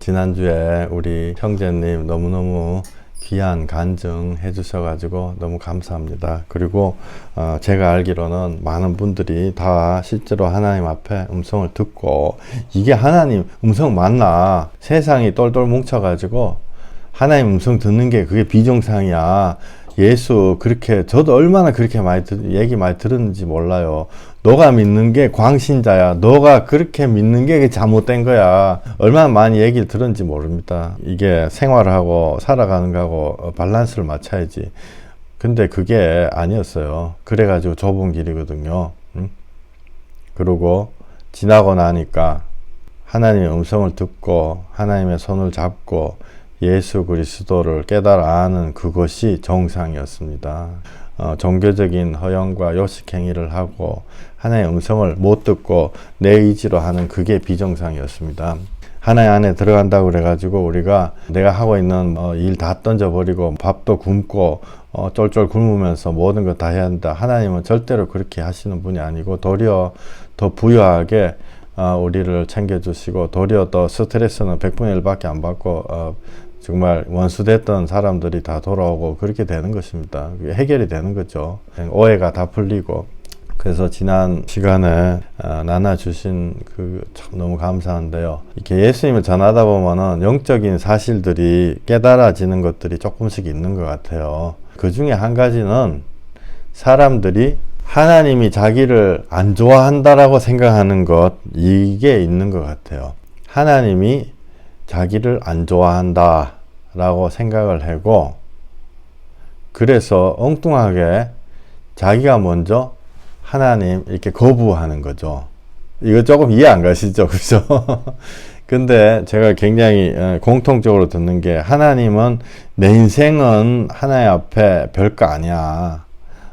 지난주에 우리 형제님 너무너무 귀한 간증 해주셔가지고 너무 감사합니다. 그리고 제가 알기로는 많은 분들이 다 실제로 하나님 앞에 음성을 듣고 이게 하나님 음성 맞나? 세상이 똘똘 뭉쳐가지고 하나님 음성 듣는 게 그게 비정상이야. 예수 그렇게 저도 얼마나 그렇게 얘기 많이 들었는지 몰라요. 너가 믿는 게 광신자야. 너가 그렇게 믿는 게 잘못된 거야. 얼마나 많이 얘기를 들었는지 모릅니다. 이게 생활하고 살아가는 거하고 밸런스를 맞춰야지. 근데 그게 아니었어요. 그래가지고 좁은 길이거든요. 그리고 지나고 나니까 하나님의 음성을 듣고 하나님의 손을 잡고 예수 그리스도를 깨달아 아는 그것이 정상이었습니다. 종교적인 허영과 요식 행위를 하고 하나님의 음성을 못 듣고 내 의지로 하는 그게 비정상이었습니다. 하나님 안에 들어간다고 그래가지고 우리가 내가 하고 있는 일 다 던져버리고 밥도 굶고 쫄쫄 굶으면서 모든 거 다 해야 한다. 하나님은 절대로 그렇게 하시는 분이 아니고 도리어 더 부유하게 우리를 챙겨주시고 도리어 더 스트레스는 100분의 1밖에 안 받고 정말 원수됐던 사람들이 다 돌아오고 그렇게 되는 것입니다. 해결이 되는 거죠. 오해가 다 풀리고. 그래서 지난 시간에 나눠주신 참 너무 감사한데요. 이렇게 예수님을 전하다 보면은 영적인 사실들이 깨달아지는 것들이 조금씩 있는 것 같아요. 그 중에 한 가지는 사람들이 하나님이 자기를 안 좋아한다라고 생각하는 것, 이게 있는 것 같아요. 하나님이 자기를 안 좋아한다 라고 생각을 하고, 그래서 엉뚱하게 자기가 먼저 하나님 이렇게 거부하는 거죠. 이거 조금 이해 안 가시죠? 그죠? 근데 제가 굉장히 공통적으로 듣는 게, 하나님은 내 인생은 하나님 앞에 별거 아니야.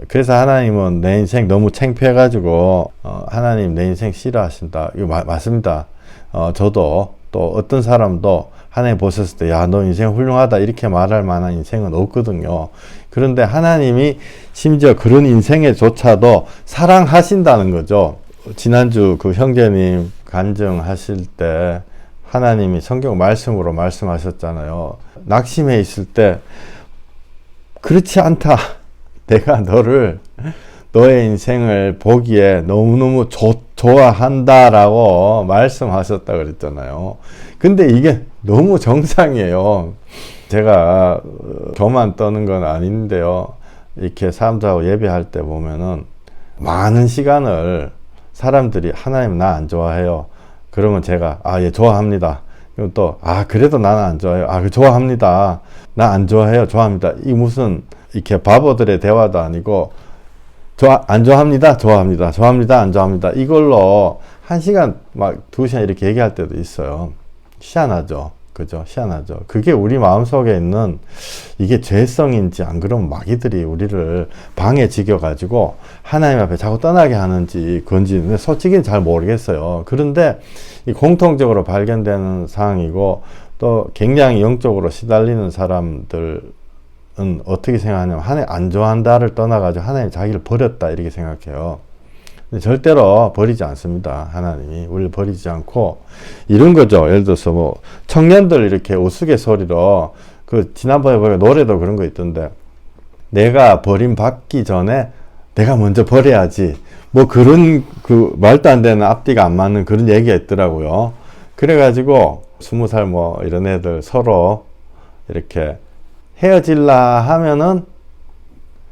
그래서 하나님은 내 인생 너무 창피해가지고 하나님 내 인생 싫어하신다. 이거 맞습니다. 저도 또 어떤 사람도 하나님 보셨을 때 야, 너 인생 훌륭하다 이렇게 말할 만한 인생은 없거든요. 그런데 하나님이 심지어 그런 인생에조차도 사랑하신다는 거죠. 지난주 그 형제님 간증하실 때 하나님이 성경 말씀으로 말씀하셨잖아요. 낙심해 있을 때 그렇지 않다. 내가 너의 인생을 보기에 너무너무 좋아한다라고 말씀하셨다 그랬잖아요. 근데 이게 너무 정상이에요. 제가 교만 떠는 건 아닌데요. 이렇게 사람들하고 예배할 때 보면은 많은 시간을 사람들이 하나님 나 안 좋아해요. 그러면 제가 예 좋아합니다. 그리고 또 그래도 나는 안 좋아해요. 좋아합니다. 나 안 좋아해요. 좋아합니다. 이 무슨 이렇게 바보들의 대화도 아니고 안 좋아합니다. 좋아합니다. 좋아합니다. 안 좋아합니다. 이걸로 1시간 막 2시간 이렇게 얘기할 때도 있어요. 희한하죠. 그죠? 희한하죠. 그게 우리 마음속에 있는 이게 죄성인지 안 그러면 마귀들이 우리를 방에 지겨가지고 하나님 앞에 자꾸 떠나게 하는지 그건지 솔직히는 잘 모르겠어요. 그런데 이 공통적으로 발견되는 상황이고, 또 굉장히 영적으로 시달리는 사람들 어떻게 생각하냐면 하나님 안 좋아한다를 떠나가지고 하나님 자기를 버렸다 이렇게 생각해요. 근데 절대로 버리지 않습니다. 하나님이 우리를 버리지 않고 이런 거죠. 예를 들어서 뭐 청년들 이렇게 우스갯소리로 지난번에 보니까 노래도 그런 거 있던데, 내가 버림받기 전에 내가 먼저 버려야지, 뭐 그런 말도 안 되는 앞뒤가 안 맞는 그런 얘기가 있더라고요. 그래가지고 20살 뭐 이런 애들 서로 이렇게 헤어질라 하면은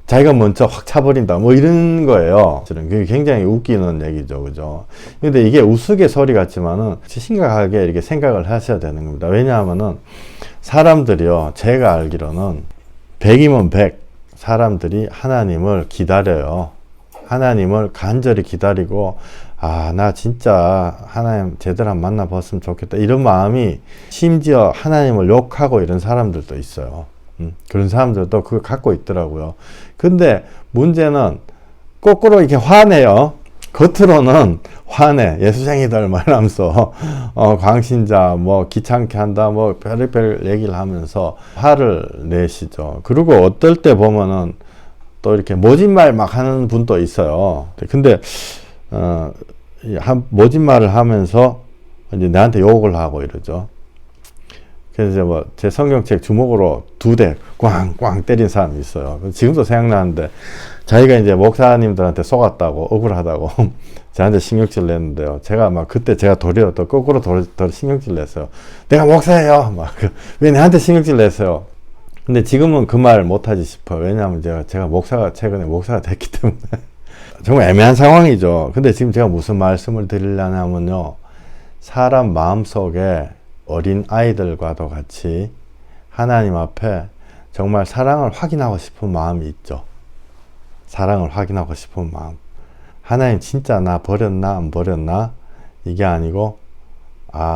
자기가 먼저 확 차버린다 뭐 이런 거예요. 그게 굉장히 웃기는 얘기죠. 그죠? 근데 이게 우스갯소리 같지만은 심각하게 이렇게 생각을 하셔야 되는 겁니다. 왜냐하면은 사람들이요, 제가 알기로는 100이면 100 사람들이 하나님을 기다려요. 하나님을 간절히 기다리고 나 진짜 하나님 제대로 한번 만나봤으면 좋겠다 이런 마음이, 심지어 하나님을 욕하고 이런 사람들도 있어요. 그런 사람들도 그걸 갖고 있더라고요. 근데 문제는 거꾸로 이렇게 화내요. 겉으로는 화내, 예수쟁이들 말하면서 광신자 뭐 귀찮게 한다 뭐 별의별 얘기를 하면서 화를 내시죠. 그리고 어떨 때 보면은 또 이렇게 모진 말 막 하는 분도 있어요. 근데 모진 말을 하면서 이제 나한테 욕을 하고 이러죠. 그래서 이제 뭐 제 성경책 주먹으로 2대 꽝꽝 때린 사람이 있어요. 지금도 생각나는데 자기가 이제 목사님들한테 속았다고 억울하다고 저한테 신경질 냈는데요. 제가 막 그때 제가 도리어 또 거꾸로 더 신경질 냈어요. 내가 목사예요. 막 왜 내한테 신경질 냈어요. 근데 지금은 그 말 못하지 싶어요. 왜냐하면 제가 최근에 목사가 됐기 때문에 정말 애매한 상황이죠. 근데 지금 제가 무슨 말씀을 드리려냐면요. 사람 마음속에 어린 아이들과도 같이 하나님 앞에 정말 사랑을 확인하고 싶은 마음이 있죠. 사랑을 확인하고 싶은 마음. 하나님 진짜 나 버렸나 안 버렸나? 이게 아니고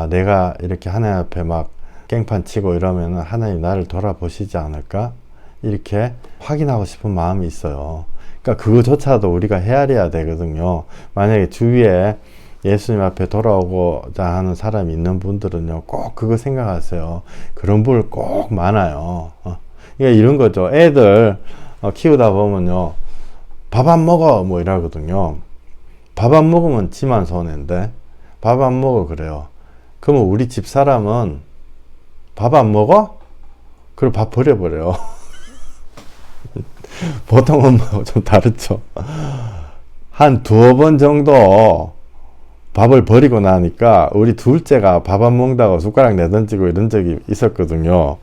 내가 이렇게 하나님 앞에 막 깽판 치고 이러면 하나님 나를 돌아보시지 않을까? 이렇게 확인하고 싶은 마음이 있어요. 그러니까 그거조차도 우리가 헤아려야 되거든요. 만약에 주위에 예수님 앞에 돌아오고자 하는 사람이 있는 분들은요, 꼭 그거 생각하세요. 그런 분 꼭 많아요. 그러니까 이런 거죠. 애들 키우다 보면요, 밥 안 먹어 뭐 이러거든요. 밥 안 먹으면 지만 손해인데 밥 안 먹어 그래요. 그러면 우리 집 사람은 밥 안 먹어? 그리고 밥 버려버려요. 보통은 좀 다르죠. 한 2번 정도 밥을 버리고 나니까 우리 둘째가 밥 안 먹다가 숟가락 내던지고 이런 적이 있었거든요.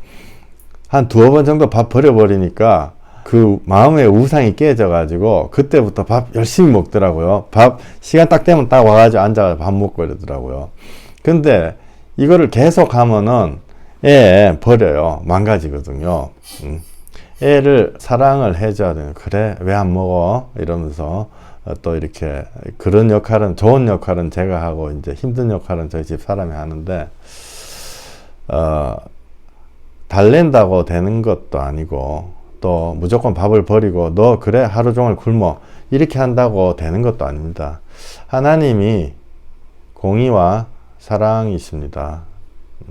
한 2번 정도 밥 버려버리니까 그 마음의 우상이 깨져가지고 그때부터 밥 열심히 먹더라고요. 밥 시간 딱 되면 딱 와가지고 앉아서 밥 먹고 이러더라고요. 근데 이거를 계속 하면은 애 버려요. 망가지거든요. 애를 사랑을 해줘야 돼요. 그래 왜 안 먹어? 이러면서 또 이렇게 그런 역할은 좋은 역할은 제가 하고 이제 힘든 역할은 저희 집 사람이 하는데 달랜다고 되는 것도 아니고 또 무조건 밥을 버리고 너 그래 하루 종일 굶어 이렇게 한다고 되는 것도 아닙니다. 하나님이 공의와 사랑이십니다.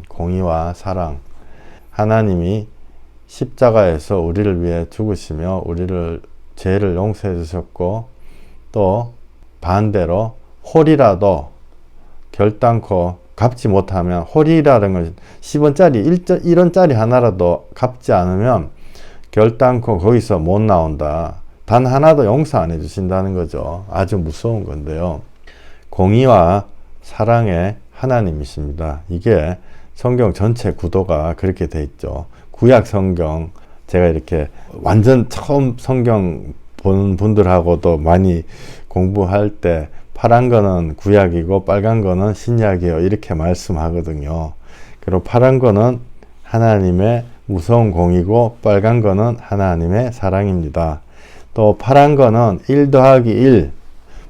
공의와 사랑. 하나님이 십자가에서 우리를 위해 죽으시며 우리를 죄를 용서해 주셨고 또 반대로 홀이라도 결단코 갚지 못하면 홀이라는 건 10원짜리 1원짜리 하나라도 갚지 않으면 결단코 거기서 못 나온다. 단 하나도 용서 안 해주신다는 거죠. 아주 무서운 건데요. 공의와 사랑의 하나님이십니다. 이게 성경 전체 구도가 그렇게 돼 있죠. 구약 성경 제가 이렇게 완전 처음 성경 보는 분들하고도 많이 공부할 때 파란 거는 구약이고 빨간 거는 신약이에요. 이렇게 말씀하거든요. 그리고 파란 거는 하나님의 무서운 공이고 빨간 거는 하나님의 사랑입니다. 또 파란 거는 1 더하기 1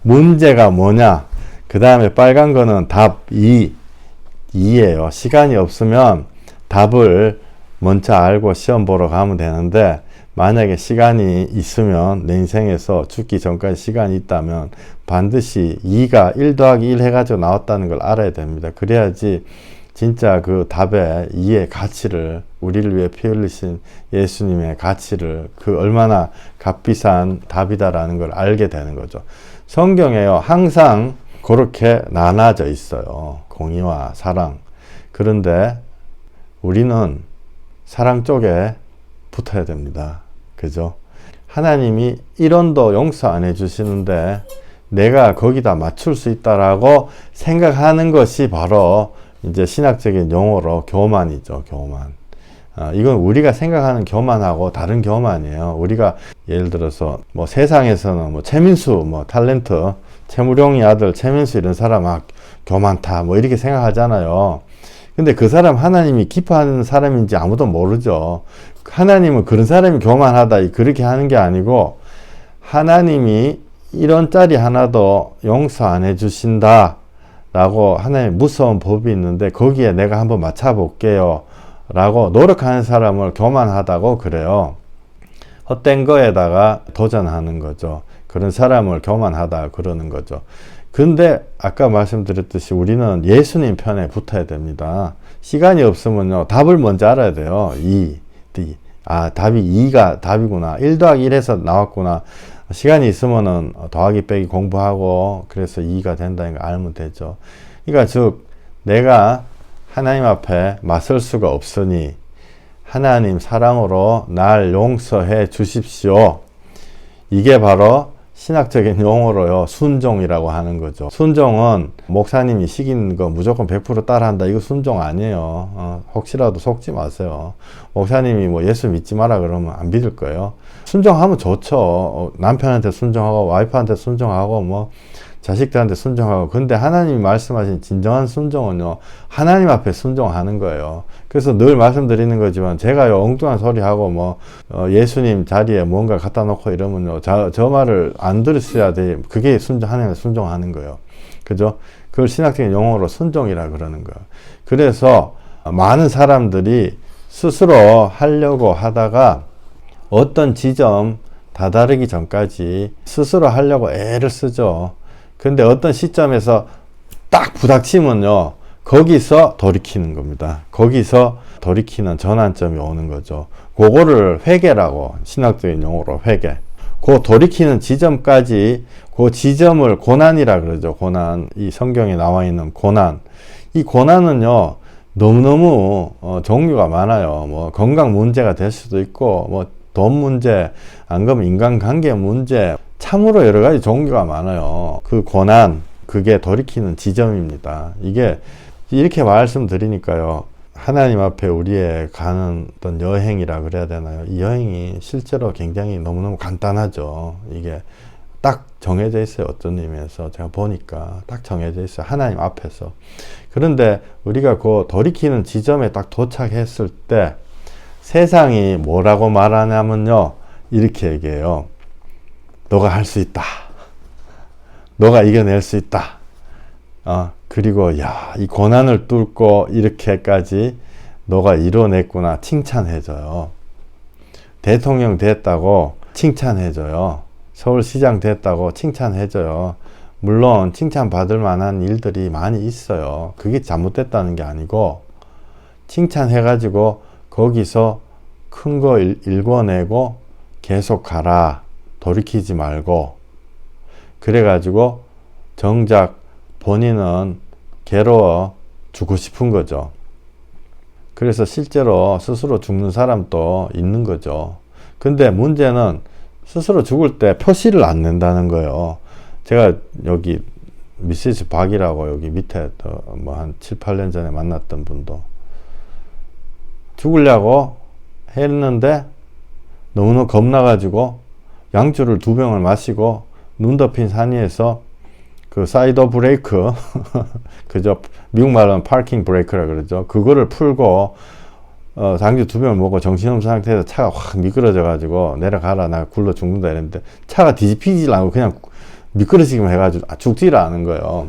문제가 뭐냐? 그 다음에 빨간 거는 답 2예요. 시간이 없으면 답을 먼저 알고 시험 보러 가면 되는데 만약에 시간이 있으면 내 인생에서 죽기 전까지 시간이 있다면 반드시 2가 1 더하기 1 해가지고 나왔다는 걸 알아야 됩니다. 그래야지 진짜 그 답의 2의 가치를 우리를 위해 피 흘리신 예수님의 가치를 그 얼마나 값비싼 답이다라는 걸 알게 되는 거죠. 성경에요. 항상 그렇게 나눠져 있어요. 공의와 사랑. 그런데 우리는 사랑 쪽에 붙어야 됩니다. 그죠? 하나님이 1원도 용서 안 해주시는데 내가 거기다 맞출 수 있다라고 생각하는 것이 바로 이제 신학적인 용어로 교만이죠. 교만. 이건 우리가 생각하는 교만하고 다른 교만이에요. 우리가 예를 들어서 뭐 세상에서는 뭐 최민수 뭐 탤런트 최무룡이 아들 최민수 이런 사람 교만타 뭐 이렇게 생각하잖아요. 근데 그 사람 하나님이 기뻐하는 사람인지 아무도 모르죠. 하나님은 그런 사람이 교만하다 그렇게 하는 게 아니고 하나님이 1원짜리 하나도 용서 안 해주신다 라고 하나님의 무서운 법이 있는데 거기에 내가 한번 맞춰볼게요 라고 노력하는 사람을 교만하다고 그래요. 헛된 거에다가 도전하는 거죠. 그런 사람을 교만하다 그러는 거죠. 근데 아까 말씀드렸듯이 우리는 예수님 편에 붙어야 됩니다. 시간이 없으면요. 답을 먼저 알아야 돼요. 답이 2가 답이구나. 1 더하기 1 해서 나왔구나. 시간이 있으면은 더하기 빼기 공부하고 그래서 2가 된다는 걸 알면 되죠. 그러니까 즉 내가 하나님 앞에 맞설 수가 없으니 하나님 사랑으로 날 용서해 주십시오. 이게 바로 신학적인 용어로요, 순종이라고 하는 거죠. 순종은 목사님이 시키는 거 무조건 100% 따라한다, 이거 순종 아니에요. 혹시라도 속지 마세요. 목사님이 뭐 예수 믿지 마라 그러면 안 믿을 거예요. 순종하면 좋죠. 남편한테 순종하고 와이프한테 순종하고 뭐 자식들한테 순종하고. 근데 하나님이 말씀하신 진정한 순종은요, 하나님 앞에 순종하는 거예요. 그래서 늘 말씀드리는 거지만, 제가요 엉뚱한 소리 하고 뭐 예수님 자리에 뭔가 갖다 놓고 이러면요, 저 말을 안 들으셔야 돼. 그게 하나님을 순종하는 거예요. 그죠? 그걸 신학적인 용어로 순종이라 그러는 거예요. 그래서 많은 사람들이 스스로 하려고 하다가 어떤 지점 다다르기 전까지 스스로 하려고 애를 쓰죠. 근데 어떤 시점에서 딱 부닥치면요, 거기서 돌이키는 겁니다. 거기서 돌이키는 전환점이 오는 거죠. 그거를 회개라고, 신학적인 용어로 회개. 그 돌이키는 지점까지, 그 지점을 고난이라 그러죠. 고난. 이 성경에 나와 있는 고난. 이 고난은요, 너무너무 종류가 많아요. 뭐 건강 문제가 될 수도 있고, 뭐 돈 문제, 안 그러면 인간관계 문제, 참으로 여러 가지 종류가 많아요. 그 고난, 그게 돌이키는 지점입니다. 이게 이렇게 말씀드리니까요, 하나님 앞에 우리의 가는 어떤 여행이라 그래야 되나요? 이 여행이 실제로 굉장히 너무너무 간단하죠. 이게 딱 정해져 있어요. 어떤 의미에서 제가 보니까 딱 정해져 있어요. 하나님 앞에서. 그런데 우리가 그 돌이키는 지점에 딱 도착했을 때 세상이 뭐라고 말하냐면요, 이렇게 얘기해요. 너가 할 수 있다. 너가 이겨낼 수 있다. 그리고 야, 이 고난을 뚫고 이렇게까지 너가 이뤄냈구나, 칭찬해줘요. 대통령 됐다고 칭찬해줘요. 서울시장 됐다고 칭찬해줘요. 물론 칭찬받을 만한 일들이 많이 있어요. 그게 잘못됐다는 게 아니고, 칭찬해가지고 거기서 큰 거 일궈내고 계속 가라. 돌이키지 말고. 그래가지고 정작 본인은 괴로워 죽고 싶은 거죠. 그래서 실제로 스스로 죽는 사람도 있는 거죠. 근데 문제는 스스로 죽을 때 표시를 안 낸다는 거예요. 제가 여기 미시스 박이라고 여기 밑에 뭐 한 7, 8년 전에 만났던 분도 죽으려고 했는데 너무너무 겁나가지고 양주를 2병을 마시고 눈 덮인 산 위에서 그 사이드 브레이크 그죠? 미국 말로는 파킹 브레이크라 그러죠. 그거를 풀고 양주 2병을 먹고 정신없는 상태에서 차가 확 미끄러져 가지고 내려가라, 나 굴러 죽는다 이랬는데 차가 뒤집히질 않고 그냥 미끄러지기만 해가지고 죽지를 않은 거예요.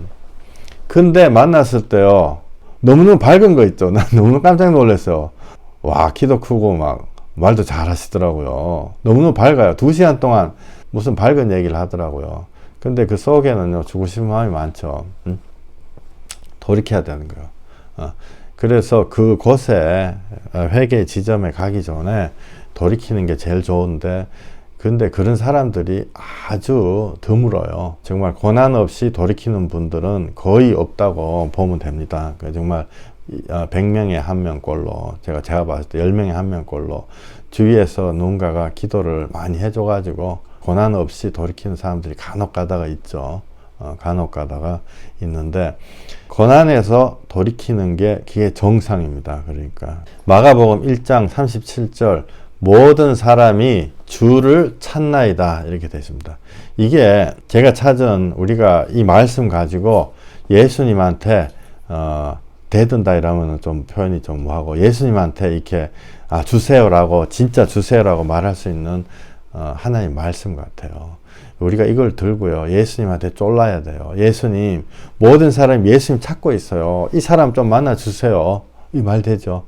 근데 만났을 때요, 너무너무 밝은 거 있죠. 난 너무 깜짝 놀랐어요. 와, 키도 크고 막 말도 잘 하시더라고요. 너무너무 밝아요. 2시간 동안 무슨 밝은 얘기를 하더라고요. 근데 그 속에는요, 죽고 싶은 마음이 많죠. 돌이켜야 되는 거예요. 그래서 그곳에 회개 지점에 가기 전에 돌이키는 게 제일 좋은데, 근데 그런 사람들이 아주 드물어요. 정말 고난 없이 돌이키는 분들은 거의 없다고 보면 됩니다. 정말 100명에 1명꼴로, 제가 봤을 때 10명에 1명꼴로 주위에서 누군가가 기도를 많이 해줘가지고 고난 없이 돌이키는 사람들이 간혹 가다가 있죠. 간혹 가다가 있는데, 고난에서 돌이키는 게 그게 정상입니다. 그러니까 마가복음 1장 37절, 모든 사람이 주를 찾나이다, 이렇게 되어 있습니다. 이게 제가 찾은, 우리가 이 말씀 가지고 예수님한테 대든다 이러면 좀 표현이 좀 뭐하고, 예수님한테 이렇게 주세요라고, 진짜 주세요라고 말할 수 있는 하나님 말씀 같아요. 우리가 이걸 들고요, 예수님한테 쫄라야 돼요. 예수님, 모든 사람이 예수님 찾고 있어요. 이 사람 좀 만나주세요. 이 말 되죠.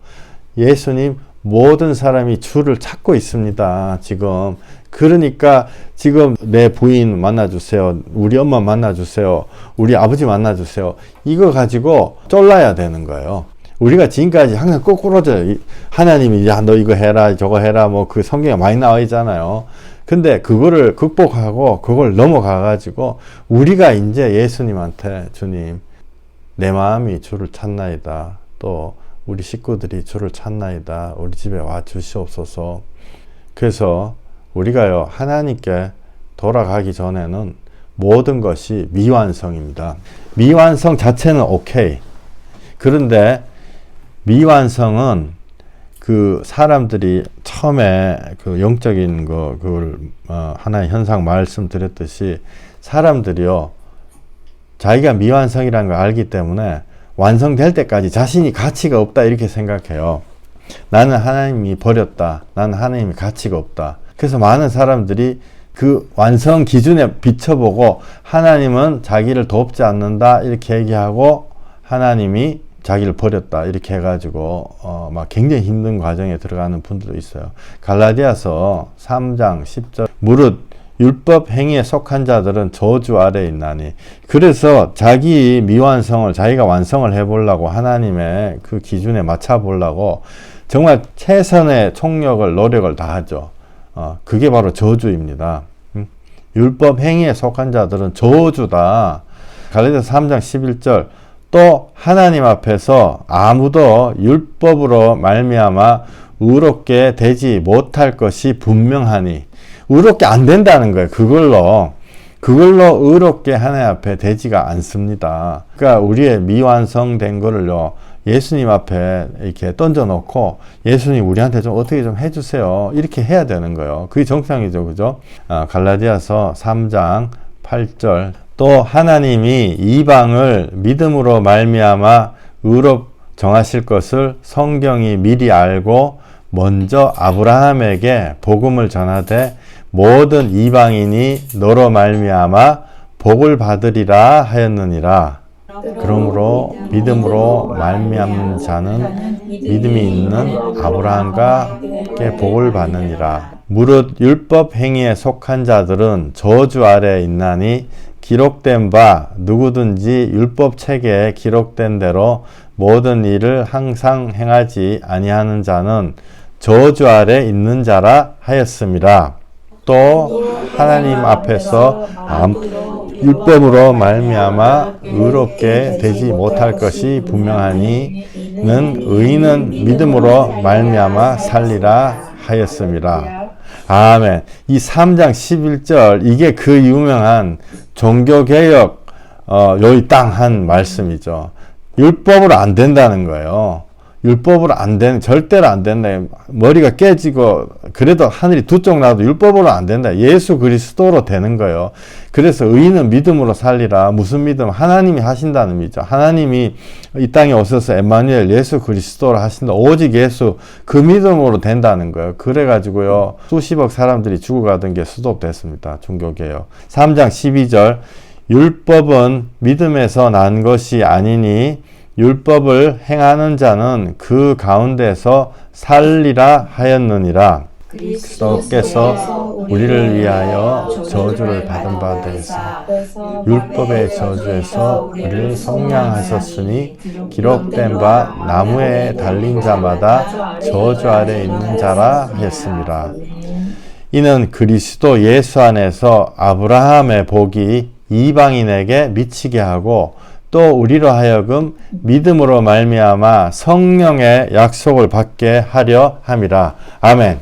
예수님, 모든 사람이 주를 찾고 있습니다. 지금. 그러니까 지금 내 부인 만나주세요. 우리 엄마 만나주세요. 우리 아버지 만나주세요. 이거 가지고 쫄라야 되는 거예요. 우리가 지금까지 항상 거꾸로져요. 하나님이 야, 너 이거 해라, 저거 해라, 뭐 그 성경에 많이 나와 있잖아요. 근데 그거를 극복하고 그걸 넘어가 가지고 우리가 이제 예수님한테, 주님, 내 마음이 주를 찾나이다. 또 우리 식구들이 주를 찾나이다. 우리 집에 와 주시옵소서. 그래서 우리가요, 하나님께 돌아가기 전에는 모든 것이 미완성입니다. 미완성 자체는 오케이. 그런데 미완성은 그 사람들이 처음에 그 영적인 그걸 하나의 현상 말씀드렸듯이 사람들이요, 자기가 미완성이라는 걸 알기 때문에 완성될 때까지 자신이 가치가 없다 이렇게 생각해요. 나는 하나님이 버렸다. 나는 하나님이 가치가 없다. 그래서 많은 사람들이 그 완성 기준에 비춰보고 하나님은 자기를 돕지 않는다 이렇게 얘기하고 하나님이 자기를 버렸다 이렇게 해가지고 막 굉장히 힘든 과정에 들어가는 분들도 있어요. 갈라디아서 3장 10절 무릇 율법 행위에 속한 자들은 저주 아래에 있나니. 그래서 자기 미완성을 자기가 완성을 해보려고 하나님의 그 기준에 맞춰보려고 정말 최선의 총력을 노력을 다하죠. 그게 바로 저주입니다. 율법 행위에 속한 자들은 저주다. 갈라디아서 3장 11절 또 하나님 앞에서 아무도 율법으로 말미암아 의롭게 되지 못할 것이 분명하니. 의롭게 안 된다는 거예요. 그걸로 의롭게 하나님 앞에 되지가 않습니다. 그러니까 우리의 미완성된 거를요, 예수님 앞에 이렇게 던져놓고 예수님 우리한테 좀 어떻게 좀 해주세요. 이렇게 해야 되는 거예요. 그게 정상이죠. 그죠? 갈라디아서 3장 8절 또 하나님이 이방을 믿음으로 말미암아 의롭 정하실 것을 성경이 미리 알고 먼저 아브라함에게 복음을 전하되 모든 이방인이 너로 말미암아 복을 받으리라 하였느니라. 그러므로 믿음으로 말미암는 자는 믿음이 있는 아브라함과 함께 복을 받느니라. 무릇 율법 행위에 속한 자들은 저주 아래에 있나니 기록된 바 누구든지 율법 책에 기록된 대로 모든 일을 항상 행하지 아니하는 자는 저주 아래 있는 자라 하였습니다. 또 하나님 앞에서 율법으로 말미암아 의롭게 되지 못할 것이 분명하니 는 의인은 믿음으로 말미암아 살리라 하였습니다. 아멘. 이 3장 11절 이게 그 유명한 종교개혁 요이 땅 한 말씀이죠. 율법으로 안 된다는 거예요. 율법으로 절대로 안 된다. 머리가 깨지고, 그래도 하늘이 두 쪽 나도 율법으로 안 된다. 예수 그리스도로 되는 거예요. 그래서 의인은 믿음으로 살리라. 무슨 믿음? 하나님이 하신다는 믿죠. 하나님이 이 땅에 오셔서 엠마누엘 예수 그리스도로 하신다. 오직 예수, 그 믿음으로 된다는 거예요. 그래가지고요, 수십억 사람들이 죽어가던 게 수도됐습니다. 종교개혁. 3장 12절 율법은 믿음에서 난 것이 아니니 율법을 행하는 자는 그 가운데서 살리라 하였느니라. 그리스도께서 우리를 위하여 저주를 받은 바 되사 율법의 저주에서 우리를 속량하셨으니 기록된 바 나무에 달린 자마다 저주 아래 있는 자라 하였습니다. 이는 그리스도 예수 안에서 아브라함의 복이 이방인에게 미치게 하고 또 우리로 하여금 믿음으로 말미암아 성령의 약속을 받게 하려 함이라. 아멘.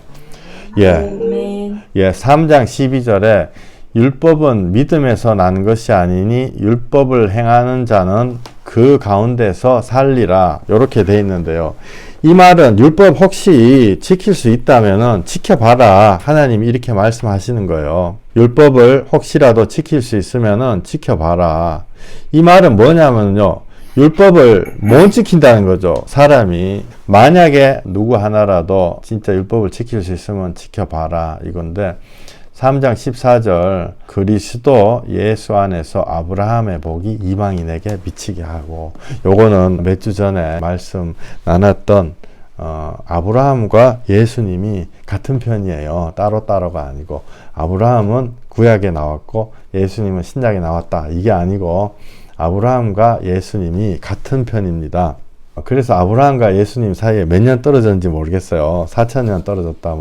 예, 3장 12절에 율법은 믿음에서 난 것이 아니니 율법을 행하는 자는 그 가운데서 살리라. 이렇게 돼 있는데요. 이 말은 율법 혹시 지킬 수 있다면은 지켜봐라. 하나님이 이렇게 말씀하시는 거예요. 율법을 혹시라도 지킬 수 있으면은 지켜봐라. 이 말은 뭐냐면요, 율법을 못 지킨다는 거죠. 사람이 만약에 누구 하나라도 진짜 율법을 지킬 수 있으면 지켜봐라 이건데, 3장 14절 그리스도 예수 안에서 아브라함의 복이 이방인에게 미치게 하고, 요거는 몇 주 전에 말씀 나눴던 아브라함과 예수님이 같은 편이에요. 따로따로가 아니고, 아브라함은 구약에 나왔고 예수님은 신약에 나왔다, 이게 아니고 아브라함과 예수님이 같은 편입니다. 그래서 아브라함과 예수님 사이에 몇 년 떨어졌는지 모르겠어요. 4,000년 떨어졌다,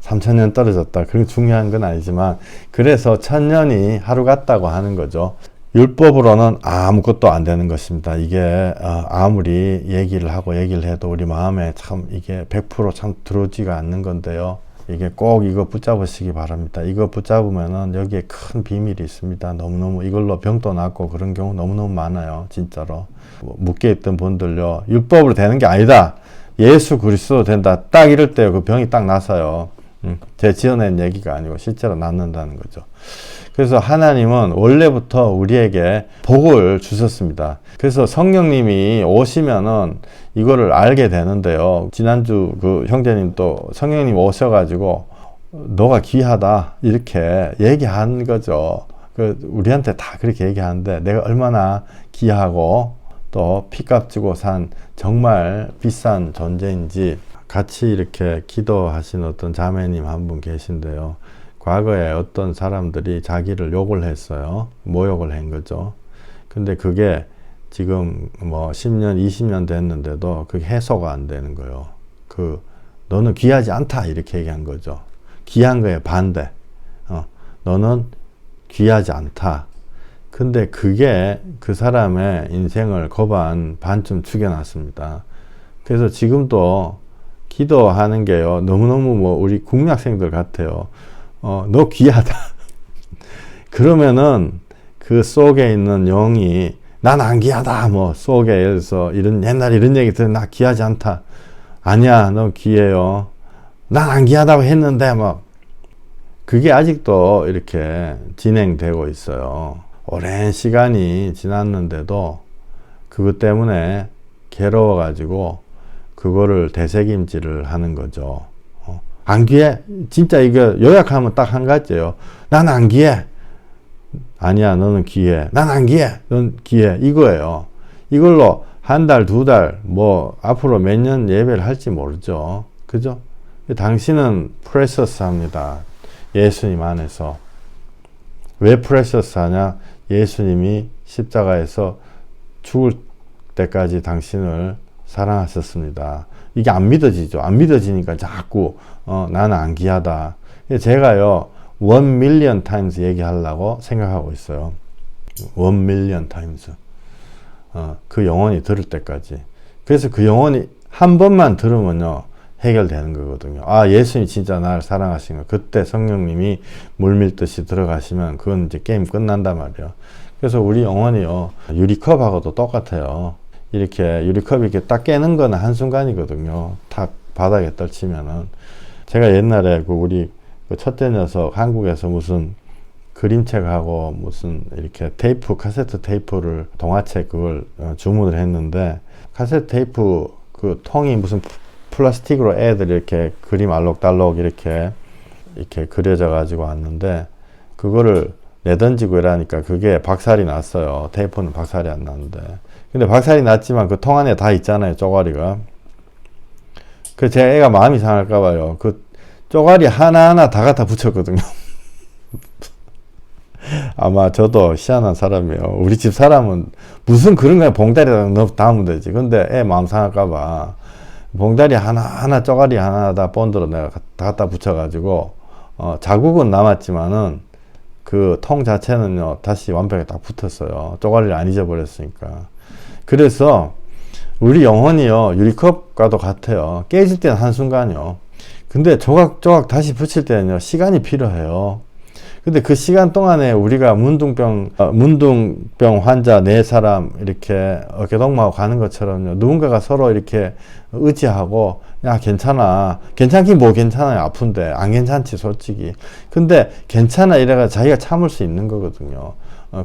3,000년 떨어졌다. 그런 중요한 건 아니지만, 그래서 1,000년이 하루 같다고 하는 거죠. 율법으로는 아무것도 안 되는 것입니다. 이게 아무리 얘기를 하고 얘기를 해도 우리 마음에 참 이게 100%참 들어오지가 않는 건데요. 이게 꼭 이거 붙잡으시기 바랍니다. 이거 붙잡으면은 여기에 큰 비밀이 있습니다. 너무너무 이걸로 병도 낫고 그런 경우 너무너무 많아요. 진짜로. 묶여있던 분들요. 율법으로 되는 게 아니다. 예수 그리스도 된다. 딱 이럴 때 그 병이 딱 나서요. 제 지어낸 얘기가 아니고 실제로 낫는다는 거죠. 그래서 하나님은 원래부터 우리에게 복을 주셨습니다. 그래서 성령님이 오시면은 이거를 알게 되는데요. 지난주 그 형제님 또 성령님 오셔가지고 너가 귀하다 이렇게 얘기한 거죠. 그 우리한테 다 그렇게 얘기하는데 내가 얼마나 귀하고 또 피값 주고 산 정말 비싼 존재인지 같이 이렇게 기도하신 어떤 자매님 한 분 계신데요. 과거에 어떤 사람들이 자기를 욕을 했어요. 모욕을 한 거죠. 근데 그게 지금 뭐 10년, 20년 됐는데도 그게 해소가 안 되는 거예요. 너는 귀하지 않다. 이렇게 얘기한 거죠. 귀한 거에 반대. 너는 귀하지 않다. 근데 그게 그 사람의 인생을 반쯤 죽여놨습니다. 그래서 지금도 기도하는 게요. 너무너무 우리 국민학생들 같아요. 너 귀하다. 그러면은 그 속에 있는 영이 난 안 귀하다. 속에 예를 들어서 옛날에 이런 얘기 들으면 나 귀하지 않다. 아니야, 너 귀해요. 난 안 귀하다고 했는데 그게 아직도 이렇게 진행되고 있어요. 오랜 시간이 지났는데도 그것 때문에 괴로워가지고 그거를 되새김질을 하는 거죠. 안 귀해? 진짜 이거 요약하면 딱 한 가지예요. 난 안 귀해. 아니야, 너는 귀해. 난 안 귀해. 넌 귀해. 이거예요. 이걸로 한 달, 두 달, 앞으로 몇 년 예배를 할지 모르죠. 그죠? 당신은 프레셔스 합니다. 예수님 안에서. 왜 프레셔스 하냐? 예수님이 십자가에서 죽을 때까지 당신을 사랑하셨습니다. 이게 안 믿어지죠. 안 믿어지니까 자꾸 나는 안 귀하다. 제가요 1,000,000 times 얘기하려고 생각하고 있어요. 1,000,000 times. 그 영혼이 들을 때까지. 그래서 그 영혼이 한 번만 들으면요 해결되는 거거든요. 예수님이 진짜 나를 사랑하신 거. 그때 성령님이 물밀듯이 들어가시면 그건 이제 게임 끝난단 말이에요. 그래서 우리 영혼이요 유리컵하고도 똑같아요. 이렇게 유리컵이 이렇게 딱 깨는 거는 한순간이거든요. 탁 바닥에 떨치면은. 제가 옛날에 우리 첫째 녀석 한국에서 무슨 그림책하고 무슨 이렇게 카세트 테이프를 동화책 그걸 주문을 했는데 카세트 테이프 그 통이 무슨 플라스틱으로 애들 이렇게 그림 알록달록 이렇게 그려져 가지고 왔는데 그거를 내던지고 이러니까 그게 박살이 났어요. 테이프는 박살이 안 나는데. 근데 박살이 났지만 그 통 안에 다 있잖아요. 쪼가리가. 제 애가 마음이 상할까봐요. 그 쪼가리 하나하나 다 갖다 붙였거든요. 아마 저도 희한한 사람이에요. 우리 집 사람은 무슨 그런 거에 봉다리에다 넣어 담으면 되지. 근데 애 마음 상할까봐 봉다리 하나하나 쪼가리 하나 다 본드로 내가 다 갖다 붙여가지고 자국은 남았지만은 그 통 자체는요 다시 완벽하게 딱 붙었어요. 쪼가리를 안 잊어버렸으니까. 그래서 우리 영혼이요 유리컵과도 같아요. 깨질 때는 한순간이요. 근데 조각조각 다시 붙일 때는요 시간이 필요해요. 근데 그 시간 동안에 우리가 문둥병 환자 4사람 이렇게 어깨동무하고 가는 것처럼요. 누군가가 서로 이렇게 의지하고 야 괜찮아. 괜찮긴 뭐 괜찮아요. 아픈데 안 괜찮지 솔직히. 근데 괜찮아 이래가 자기가 참을 수 있는 거거든요.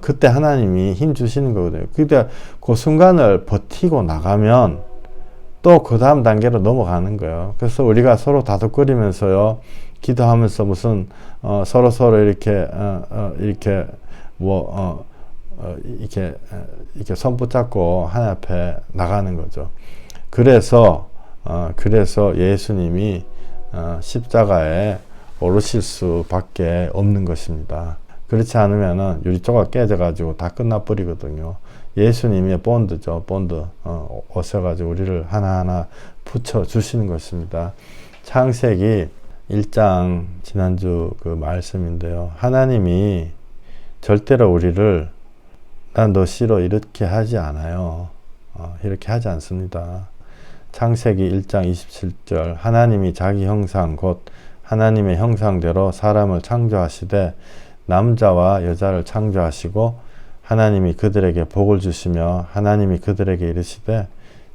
그때 하나님이 힘 주시는 거거든요. 그때 그 순간을 버티고 나가면 또 그 다음 단계로 넘어가는 거예요. 그래서 우리가 서로 다독거리면서요. 기도하면서 무슨 서로 이렇게 이렇게 손 붙잡고 하나님 앞에 나가는 거죠. 그래서 예수님이 십자가에 오르실 수밖에 없는 것입니다. 그렇지 않으면은 유리조각 깨져가지고 다 끝나버리거든요. 예수님의 본드죠. 본드 오셔가지고 우리를 하나하나 붙여주시는 것입니다. 창세기 1장 지난주 그 말씀인데요. 하나님이 절대로 우리를 난 너 싫어 이렇게 하지 않아요. 이렇게 하지 않습니다. 창세기 1장 27절 하나님이 자기 형상 곧 하나님의 형상대로 사람을 창조하시되 남자와 여자를 창조하시고 하나님이 그들에게 복을 주시며 하나님이 그들에게 이르시되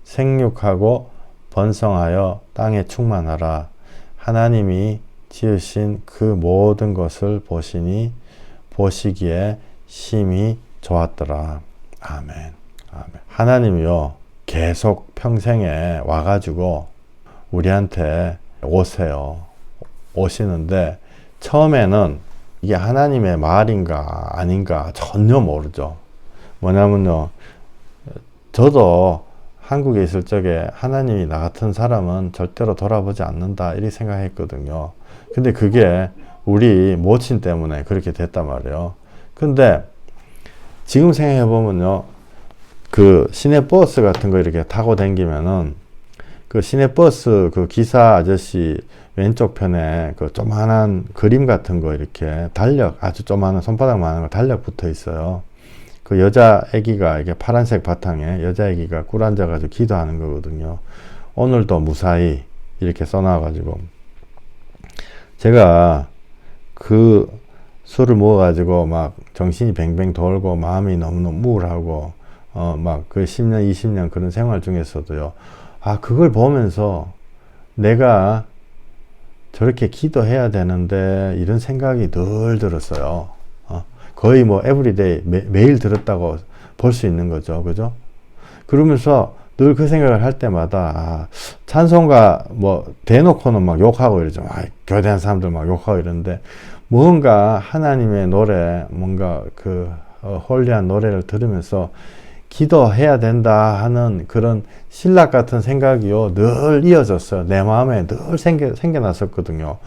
생육하고 번성하여 땅에 충만하라. 하나님이 지으신 그 모든 것을 보시니 보시기에 심히 좋았더라. 아멘. 아멘. 하나님이요 계속 평생에 와가지고 우리한테 오시는데 처음에는 이게 하나님의 말인가 아닌가 전혀 모르죠. 뭐냐면요, 저도 한국에 있을 적에 하나님이 나 같은 사람은 절대로 돌아보지 않는다 이렇게 생각했거든요. 근데 그게 우리 모친 때문에 그렇게 됐단 말이에요. 근데 지금 생각해 보면요, 그 시내버스 같은 거 이렇게 타고 다니면은 그 시내버스 그 기사 아저씨 왼쪽 편에 그 조만한 그림 같은 거 이렇게 달력, 아주 조만한 손바닥만한 거 달력 붙어 있어요. 그 여자 애기가 이게 파란색 바탕에 여자 애기가 꿀 앉아가지고 기도하는 거거든요. 오늘도 무사히 이렇게 써놔가지고 제가 그 술을 먹어가지고 막 정신이 뱅뱅 돌고 마음이 너무너무 우울하고 막 그 10년 20년 그런 생활 중에서도요, 그걸 보면서 내가 저렇게 기도해야 되는데 이런 생각이 늘 들었어요. 거의 뭐 에브리데이 매일 들었다고 볼 수 있는 거죠. 그죠? 그러면서 늘 그 생각을 할 때마다 찬송가 뭐 대놓고는 막 욕하고 이러죠. 교대한 사람들 막 욕하고 이러는데 뭔가 하나님의 노래, 뭔가 그 홀리한 노래를 들으면서 기도해야 된다 하는 그런 신락 같은 생각이요 늘 이어졌어요. 내 마음에 늘 생겨났었거든요.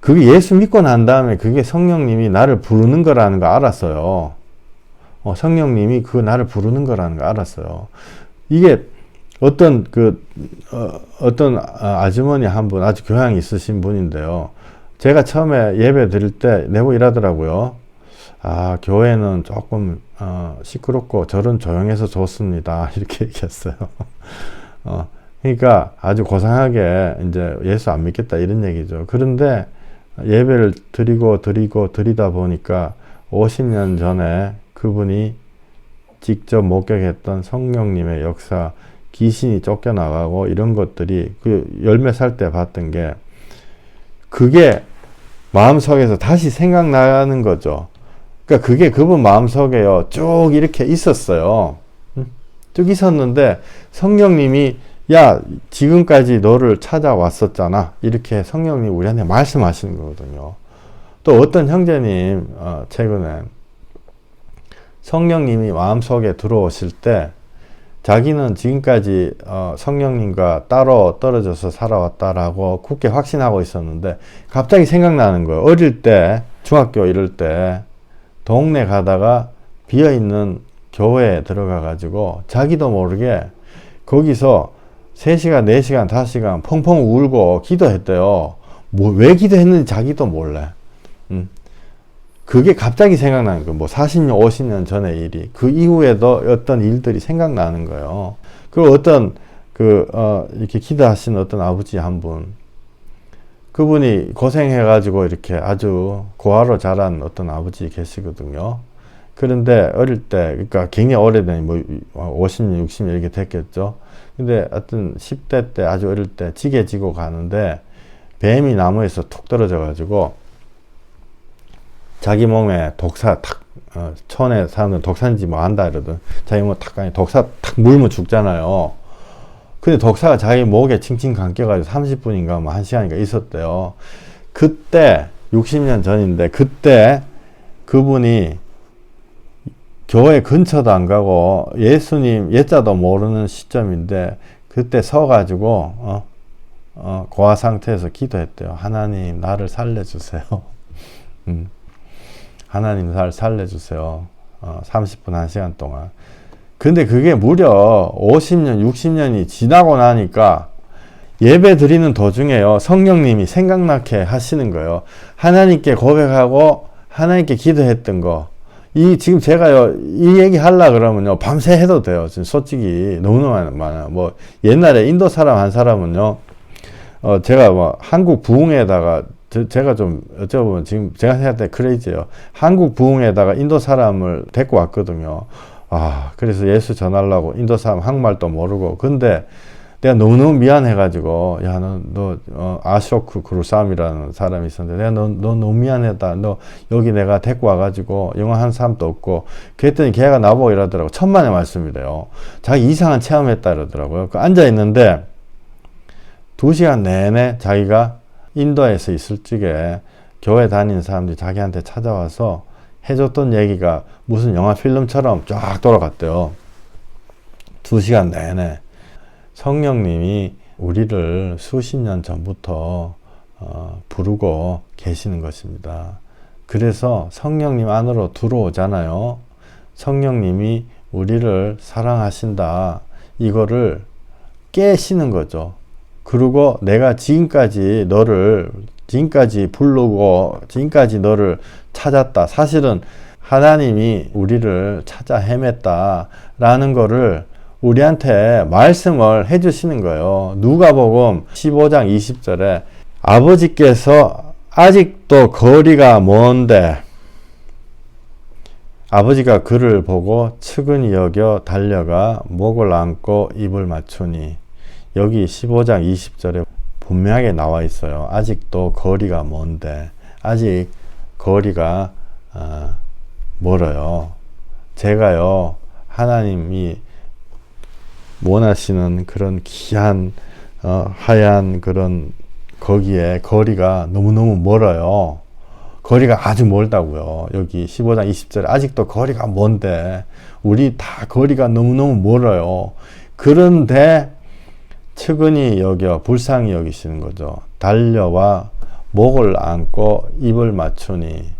그게 예수 믿고 난 다음에 그게 성령님이 나를 부르는 거라는 거 알았어요. 성령님이 그 나를 부르는 거라는 거 알았어요. 이게 어떤 아주머니 한 분, 아주 교양이 있으신 분인데요. 제가 처음에 예배 드릴 때 내고 이러더라고요. 교회는 조금 시끄럽고 절은 조용해서 좋습니다. 이렇게 얘기했어요. 그러니까 아주 고상하게 이제 예수 안 믿겠다 이런 얘기죠. 그런데 예배를 드리다 보니까 50년 전에 그분이 직접 목격했던 성령님의 역사, 귀신이 쫓겨나가고 이런 것들이 그 열몇 살 때 봤던 게 그게 마음속에서 다시 생각나는 거죠. 그러니까 그게 그분 마음속에요 쭉 이렇게 있었어요. 쭉 있었는데 성령님이 야 지금까지 너를 찾아왔었잖아 이렇게 성령님이 우리한테 말씀하시는 거거든요. 또 어떤 형제님 최근에 성령님이 마음속에 들어오실 때 자기는 지금까지 성령님과 따로 떨어져서 살아왔다라고 굳게 확신하고 있었는데 갑자기 생각나는 거예요. 어릴 때 중학교 이럴 때 동네 가다가 비어있는 교회에 들어가 가지고 자기도 모르게 거기서 3시간 4시간 5시간 펑펑 울고 기도했대요. 왜 기도했는지 자기도 몰라. 그게 갑자기 생각나는 거예요. 40년 50년 전의 일이 그 이후에도 어떤 일들이 생각나는 거예요. 그리고 어떤 이렇게 기도하신 어떤 아버지 한 분, 그분이 고생해가지고 이렇게 아주 고아로 자란 어떤 아버지 계시거든요. 그런데 어릴 때, 그러니까 굉장히 오래된, 50년, 60년 이렇게 됐겠죠. 근데 하여튼 10대 때, 아주 어릴 때 지게 지고 가는데 뱀이 나무에서 툭 떨어져가지고 자기 몸에 독사 촌에 사람들 독사인지 뭐 안다 이러든 자기 몸에 독사 탁 물면 죽잖아요. 근데 독사가 자기 목에 칭칭 감겨가지고 30분인가 뭐 1시간인가 있었대요. 그때 60년 전인데 그때 그분이 교회 근처도 안 가고 예수님 예자도 모르는 시점인데 그때 서가지고 고아 상태에서 기도했대요. 하나님 나를 살려주세요. 하나님 나를 살려주세요. 30분 1시간 동안. 근데 그게 무려 50년 60년이 지나고 나니까 예배 드리는 도중에요 성령님이 생각나게 하시는 거예요. 하나님께 고백하고 하나님께 기도했던 거 지금 제가요, 이 얘기 하려 그러면요, 밤새 해도 돼요. 지금 솔직히 너무너무 많아요. 뭐, 옛날에 인도 사람 한 사람은요, 제가 뭐, 한국 부흥회에다가, 제가 좀, 어쩌면 지금 제가 생각할 때 크레이지예요. 한국 부흥회에다가 인도 사람을 데리고 왔거든요. 그래서 예수 전하려고 인도 사람 한국말도 모르고. 근데 내가 너무너무 미안해가지고, 야, 너, 아쇼크 그루삼이라는 사람이 있었는데, 내가 너 너무 미안했다. 너 여기 내가 데리고 와가지고, 영어 한 사람도 없고, 그랬더니 걔가 나보고 이러더라고. 천만의 말씀이래요. 자기 이상한 체험했다 이러더라고요. 앉아있는데, 2시간 내내 자기가 인도에서 있을 적에 교회 다니는 사람들이 자기한테 찾아와서 해줬던 얘기가 무슨 영화 필름처럼 쫙 돌아갔대요. 2시간 내내. 성령님이 우리를 수십 년 전부터 부르고 계시는 것입니다. 그래서 성령님 안으로 들어오잖아요. 성령님이 우리를 사랑하신다. 이거를 깨시는 거죠. 그리고 내가 지금까지 부르고 지금까지 너를 찾았다. 사실은 하나님이 우리를 찾아 헤맸다라는 거를 우리한테 말씀을 해주시는 거예요. 누가복음 15장 20절에 아버지께서 아직도 거리가 먼데 아버지가 그를 보고 측은히 여겨 달려가 목을 안고 입을 맞추니, 여기 15장 20절에 분명하게 나와 있어요. 아직도 거리가 먼데, 아직 거리가 멀어요. 제가요, 하나님이 원하시는 그런 귀한 하얀 그런 거기에 거리가 너무너무 멀어요. 거리가 아주 멀다고요. 여기 15장 20절에 아직도 거리가 먼데, 우리 다 거리가 너무너무 멀어요. 그런데 측은히 여겨 불쌍히 여기시는 거죠. 달려와 목을 안고 입을 맞추니,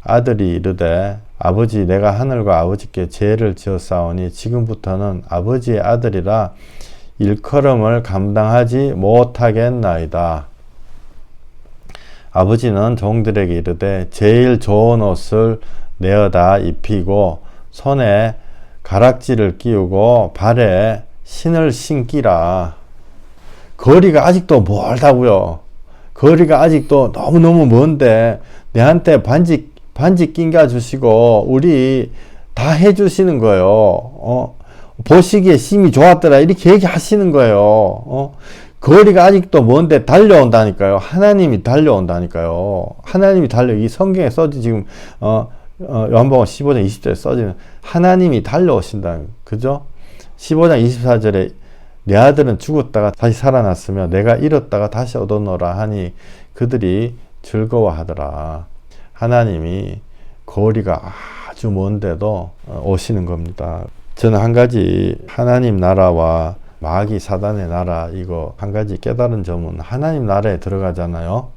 아들이 이르되 아버지, 내가 하늘과 아버지께 죄를 지었사오니 지금부터는 아버지의 아들이라 일컬음을 감당하지 못하겠나이다. 아버지는 종들에게 이르되 제일 좋은 옷을 내어다 입히고 손에 가락지를 끼우고 발에 신을 신기라. 거리가 아직도 멀다고요. 거리가 아직도 너무너무 먼데 내한테 반지 낑겨 주시고 우리 다 해주시는 거예요. 보시기에 심히 좋았더라 이렇게 얘기하시는 거예요. 거리가 아직도 먼데 달려온다니까요. 하나님이 달려온다니까요. 하나님이 이 성경에 써지 지금 요한복음 15장 20절에 써지는 하나님이 달려오신다. 그죠? 15장 24절에 내 아들은 죽었다가 다시 살아났으며 내가 잃었다가 다시 얻었노라 하니 그들이 즐거워하더라. 하나님이 거리가 아주 먼데도 오시는 겁니다. 저는 한 가지 하나님 나라와 마귀 사단의 나라, 이거 한 가지 깨달은 점은, 하나님 나라에 들어가잖아요.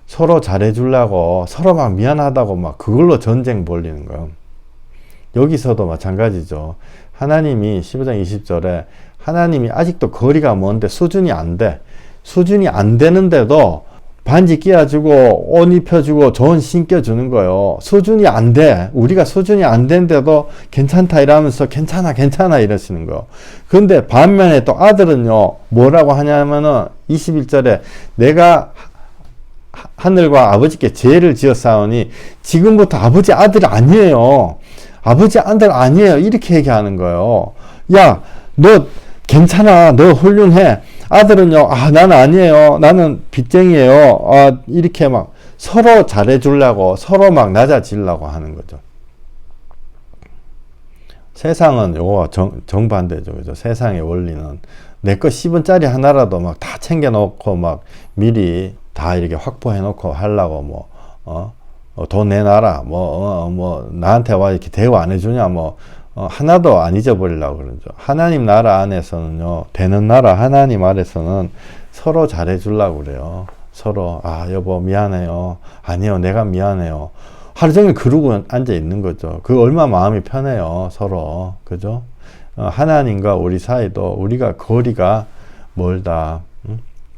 서로 잘해주려고 서로 막 미안하다고 막 그걸로 전쟁 벌리는 거예요. 여기서도 마찬가지죠. 하나님이 15장 20절에 하나님이 아직도 거리가 먼데 수준이 안 돼. 수준이 안 되는데도 반지 끼워주고 옷 입혀주고 좋은 신겨주는 거예요. 수준이 안 돼. 우리가 수준이 안 된데도 괜찮다 이러면서 괜찮아 이러시는 거. 근데 반면에 또 아들은요, 뭐라고 하냐면은 21절에 내가 하늘과 아버지께 죄를 지었사오니 지금부터 아버지 아들 아니에요. 아버지 아들 아니에요. 이렇게 얘기하는 거예요. 야, 너 괜찮아. 너 훌륭해. 아들은요, 나는 아니에요. 나는 빚쟁이에요. 이렇게 막 서로 잘해주려고, 서로 막 낮아지려고 하는 거죠. 세상은 요거 정반대죠. 그죠? 세상의 원리는 내 거 10원짜리 하나라도 막 다 챙겨놓고 막 미리 다 이렇게 확보해놓고 하려고 돈 내놔라. 나한테 와 이렇게 대우 안 해주냐. 하나도 안 잊어버리려고 그러죠. 하나님 나라 안에서는요, 되는 나라 하나님 아래서는 서로 잘해주려고 그래요. 서로, 여보, 미안해요. 아니요, 내가 미안해요. 하루 종일 그러고 앉아 있는 거죠. 그 얼마 마음이 편해요, 서로. 그죠? 하나님과 우리 사이도 우리가 거리가 멀다.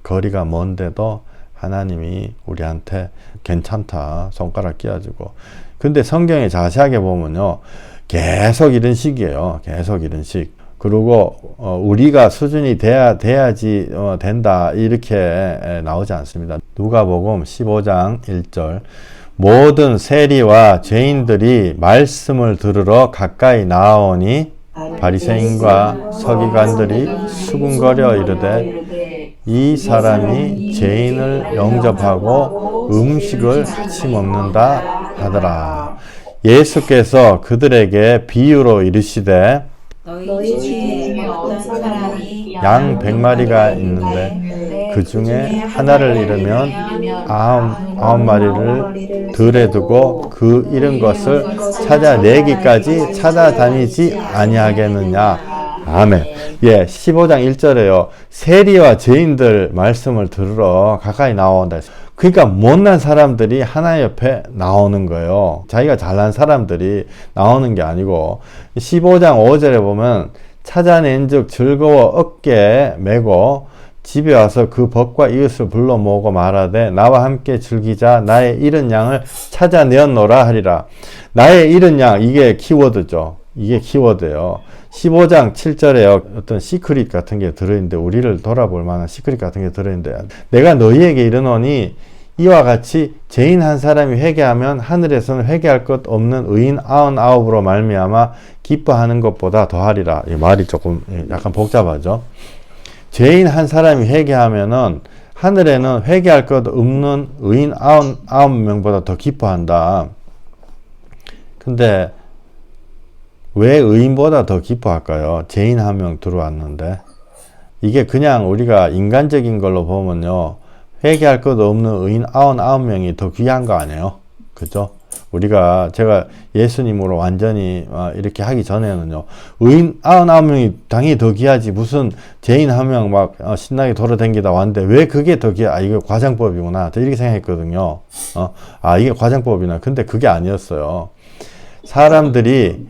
거리가 먼데도 하나님이 우리한테 괜찮다 손가락 끼워주고. 근데 성경에 자세하게 보면요 계속 이런 식이에요. 계속 이런 식. 그리고 우리가 수준이 돼야지 된다 이렇게 나오지 않습니다. 누가복음 15장 1절 모든 세리와 죄인들이 말씀을 들으러 가까이 나오니 바리새인과 서기관들이 수군거려 이르되 이 사람이 죄인을 영접하고 음식을 같이 먹는다 하더라. 예수께서 그들에게 비유로 이르시되 너희 중에 어떤 사람이 양 100마리가 있는데 그 중에 하나를 잃으면 아홉 마리를 들에 두고 그 잃은 것을 찾아내기까지 찾아다니지 아니하겠느냐. 아멘. 예, 15장 1절에요. 세리와 죄인들 말씀을 들으러 가까이 나온다. 그러니까 못난 사람들이 하나님 옆에 나오는 거예요. 자기가 잘난 사람들이 나오는 게 아니고 15장 5절에 보면 찾아낸 즉 즐거워 어깨에 메고 집에 와서 그 벗과 이웃을 불러 모으고 말하되 나와 함께 즐기자 나의 잃은 양을 찾아내었노라 하리라. 나의 잃은 양 이게 키워드죠. 이게 키워드예요. 15장 7절에 어떤 시크릿 같은 게 들어있는데 우리를 돌아볼 만한 시크릿 같은 게 들어있는데 내가 너희에게 이르노니 이와 같이 죄인 한 사람이 회개하면 하늘에서는 회개할 것 없는 의인 99으로 말미암아 기뻐하는 것보다 더하리라. 이 말이 조금 약간 복잡하죠. 죄인 한 사람이 회개하면은 하늘에는 회개할 것 없는 의인 99명보다 더 기뻐한다. 근데 왜 의인보다 더 기뻐할까요? 죄인 한 명 들어왔는데 이게 그냥 우리가 인간적인 걸로 보면요 회개할 것 없는 의인 99명이 더 귀한 거 아니에요? 그죠? 제가 예수님으로 완전히 이렇게 하기 전에는요 의인 99명이 당연히 더 귀하지 무슨 죄인 한 명 막 신나게 돌아다니다 왔는데 왜 그게 더 귀하? 이거 과장법이구나 저 이렇게 생각했거든요. 이게 과장법이나. 근데 그게 아니었어요. 사람들이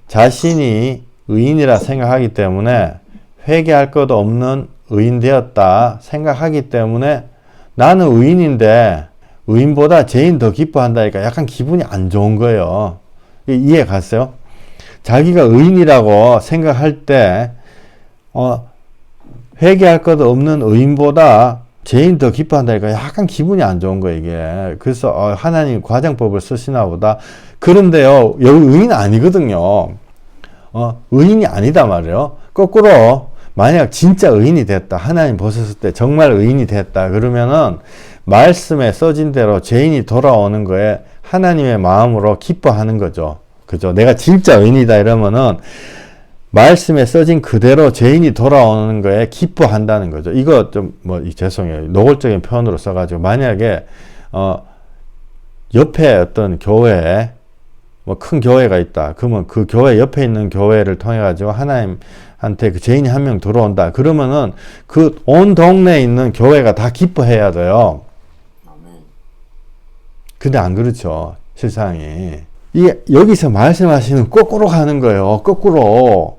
자신이 의인이라 생각하기 때문에 회개할 것 없는 의인 되었다 생각하기 때문에 나는 의인인데 의인보다 죄인 더 기뻐한다니까 약간 기분이 안 좋은 거예요. 이해 갔어요? 자기가 의인이라고 생각할 때 회개할 것 없는 의인보다 죄인 더 기뻐한다니까 약간 기분이 안 좋은 거예요 이게. 그래서 하나님 과장법을 쓰시나 보다. 그런데요 여기 의인 아니거든요. 의인이 아니다 말이에요. 거꾸로 만약 진짜 의인이 됐다 하나님 보셨을 때 정말 의인이 됐다 그러면은 말씀에 써진 대로 죄인이 돌아오는 거에 하나님의 마음으로 기뻐하는 거죠. 그죠? 내가 진짜 의인이다 이러면은 말씀에 써진 그대로 죄인이 돌아오는 거에 기뻐한다는 거죠. 이거 좀 죄송해요. 노골적인 표현으로 써가지고 만약에 옆에 어떤 교회에 큰 교회가 있다. 그러면 그 교회 옆에 있는 교회를 통해 가지고 하나님한테 그 죄인이 한 명 들어온다. 그러면은 그 온 동네에 있는 교회가 다 기뻐해야 돼요. 근데 안 그렇죠. 세상이. 이게 여기서 말씀하시는 거꾸로 가는 거예요. 거꾸로.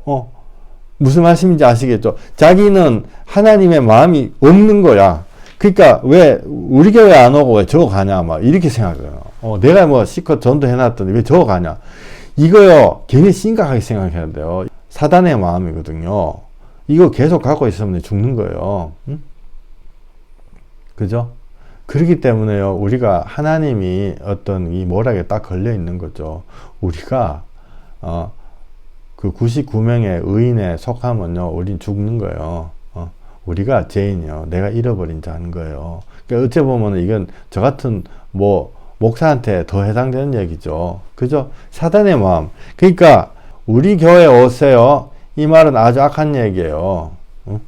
무슨 말씀인지 아시겠죠? 자기는 하나님의 마음이 없는 거야. 그러니까 왜 우리 교회 안 오고 왜 저거 가냐 막 이렇게 생각해요. 내가 실컷 전도해놨더니 왜 저거 가냐. 이거요 굉장히 심각하게 생각해야 돼요. 사단의 마음이거든요. 이거 계속 갖고 있으면 죽는 거예요. 응? 그죠? 그렇기 때문에요 우리가 하나님이 어떤 이 모락에 딱 걸려 있는 거죠. 우리가 그 99명의 의인에 속하면요 우린 죽는 거예요. 우리가 죄인이요 내가 잃어버린 자인 거예요. 그러니까 어찌 보면 이건 저 같은 목사한테 더 해당되는 얘기죠. 그죠? 사단의 마음. 그러니까 우리 교회 오세요 이 말은 아주 악한 얘기예요. 응?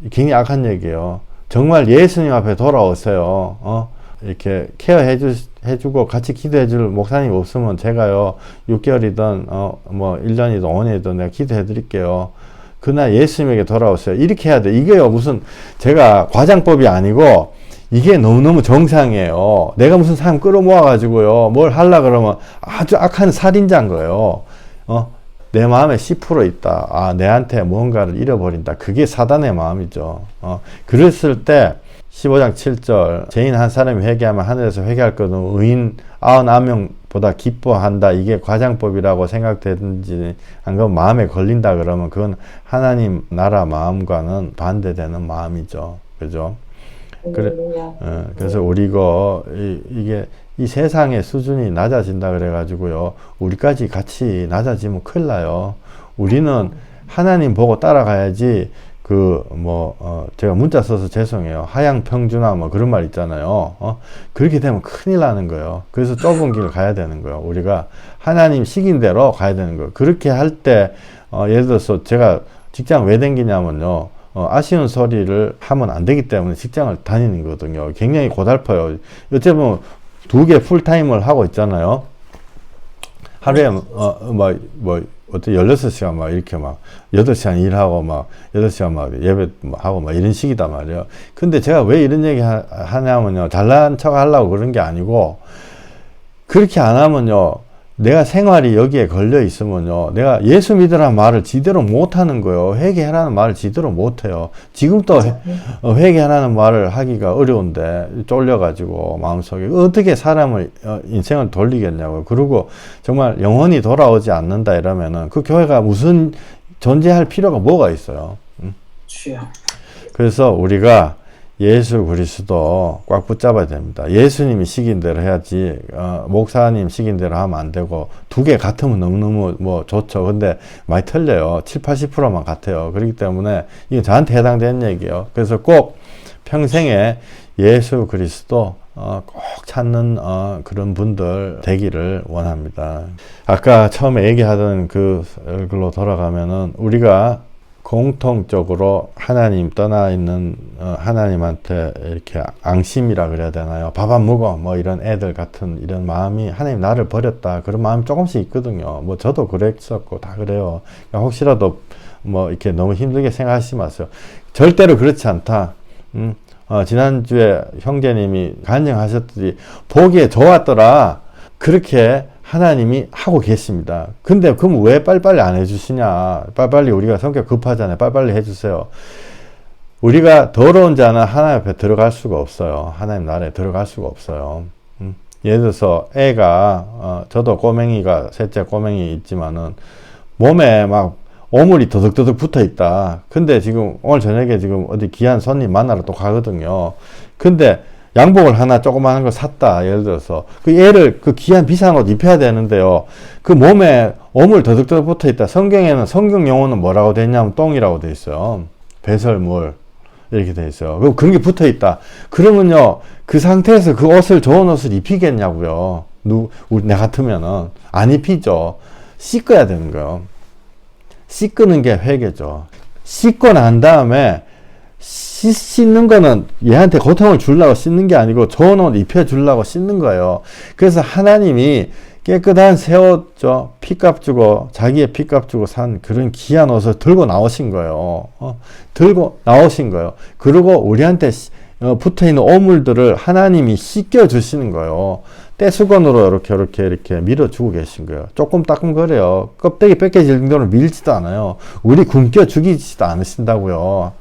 굉장히 악한 얘기예요. 정말 예수님 앞에 돌아오세요. 이렇게 케어해주고 같이 기도해줄 목사님 없으면 제가요 6개월이든 1년이든 5년이든 내가 기도해 드릴게요. 그날 예수님에게 돌아오세요. 이렇게 해야 돼. 이게요 무슨 제가 과장법이 아니고 이게 너무너무 정상이에요. 내가 무슨 사람 끌어모아 가지고요 뭘 하려 그러면 아주 악한 살인자인 거예요. 내 마음에 10% 있다. 내한테 무언가를 잃어버린다. 그게 사단의 마음이죠. 그랬을 때 15장 7절 죄인 한 사람이 회개하면 하늘에서 회개할 것은 의인 99명보다 기뻐한다. 이게 과장법이라고 생각되든지 안 그러면 마음에 걸린다 그러면 그건 하나님 나라 마음과는 반대되는 마음이죠. 그죠? 그래서 우리가 이게 이 세상의 수준이 낮아진다 그래가지고요. 우리까지 같이 낮아지면 큰일 나요. 우리는 하나님 보고 따라가야지 제가 문자 써서 죄송해요. 하향평준화 그런 말 있잖아요. 그렇게 되면 큰일 나는 거예요. 그래서 좁은 길을 가야 되는 거예요. 우리가 하나님 시킨 대로 가야 되는 거예요. 그렇게 할 때, 예를 들어서 제가 직장 왜 다니냐면요. 아쉬운 소리를 하면 안 되기 때문에 직장을 다니는 거거든요. 굉장히 고달퍼요. 어째 보면 2개 풀타임을 하고 있잖아요. 하루에, 어때 16시간 이렇게 8시간 일하고 8시간 예배 하고 이런 식이단 말이에요. 근데 제가 왜 이런 얘기 하냐면요. 잘난 척 하려고 그런 게 아니고, 그렇게 안 하면요. 내가 생활이 여기에 걸려 있으면요. 내가 예수 믿으라는 말을 지대로 못 하는 거예요. 회개하라는 말을 지대로 못 해요. 지금도 회개하라는 말을 하기가 어려운데 쫄려가지고 마음속에 어떻게 사람을 인생을 돌리겠냐고요. 그리고 정말 영혼이 돌아오지 않는다 이러면은 그 교회가 무슨 존재할 필요가 뭐가 있어요. 그래서 우리가 예수 그리스도 꽉 붙잡아야 됩니다. 예수님이 시킨 대로 해야지, 목사님 시킨 대로 하면 안 되고, 2개 같으면 너무너무 좋죠. 근데 많이 틀려요. 70~80%만 같아요. 그렇기 때문에 이게 저한테 해당되는 얘기예요. 그래서 꼭 평생에 예수 그리스도 꼭 찾는 그런 분들 되기를 원합니다. 아까 처음에 얘기하던 그걸로 돌아가면은 우리가 공통적으로 하나님 떠나 있는 하나님한테 이렇게 앙심이라 그래야 되나요? 밥 안 먹어 이런 애들 같은 이런 마음이 하나님 나를 버렸다 그런 마음이 조금씩 있거든요. 저도 그랬었고 다 그래요. 그러니까 혹시라도 이렇게 너무 힘들게 생각하시지 마세요. 절대로 그렇지 않다. 지난주에 형제님이 간증하셨더니 보기에 좋았더라. 그렇게 하나님이 하고 계십니다. 근데 그럼 왜 빨리빨리 안 해주시냐? 빨리빨리 우리가 성격 급하잖아요. 빨리빨리 해주세요. 우리가 더러운 자는 하나님 앞에 들어갈 수가 없어요. 하나님 나라에 들어갈 수가 없어요. 예를 들어서 애가 저도 셋째 꼬맹이 있지만은 몸에 오물이 더덕더덕 붙어 있다. 근데 지금 오늘 저녁에 지금 어디 귀한 손님 만나러 또 가거든요. 근데 양복을 하나 조그마한 걸 샀다. 예를 들어서. 얘를 귀한 비싼 옷 입혀야 되는데요. 그 몸에 오물 더덕더덕 붙어 있다. 성경에는 성경 용어는 뭐라고 돼 있냐면 똥이라고 돼 있어요. 배설물. 이렇게 돼 있어요. 그런 게 붙어 있다. 그러면요. 그 상태에서 그 옷을 좋은 옷을 입히겠냐고요. 내 같으면은. 안 입히죠. 씻어야 되는 거예요. 씻는 게 회개죠. 씻고 난 다음에 씻는 거는 얘한테 고통을 주려고 씻는 게 아니고 좋은 옷 입혀주려고 씻는 거예요. 그래서 하나님이 깨끗한 새 옷, 피값 주고, 자기의 피값 주고 산 그런 귀한 옷을 들고 나오신 거예요. 들고 나오신 거예요. 그리고 우리한테 붙어 있는 오물들을 하나님이 씻겨주시는 거예요. 떼수건으로 이렇게 밀어주고 계신 거예요. 조금 따끔거려요. 껍데기 뺏겨질 정도로 밀지도 않아요. 우리 굶겨 죽이지도 않으신다고요.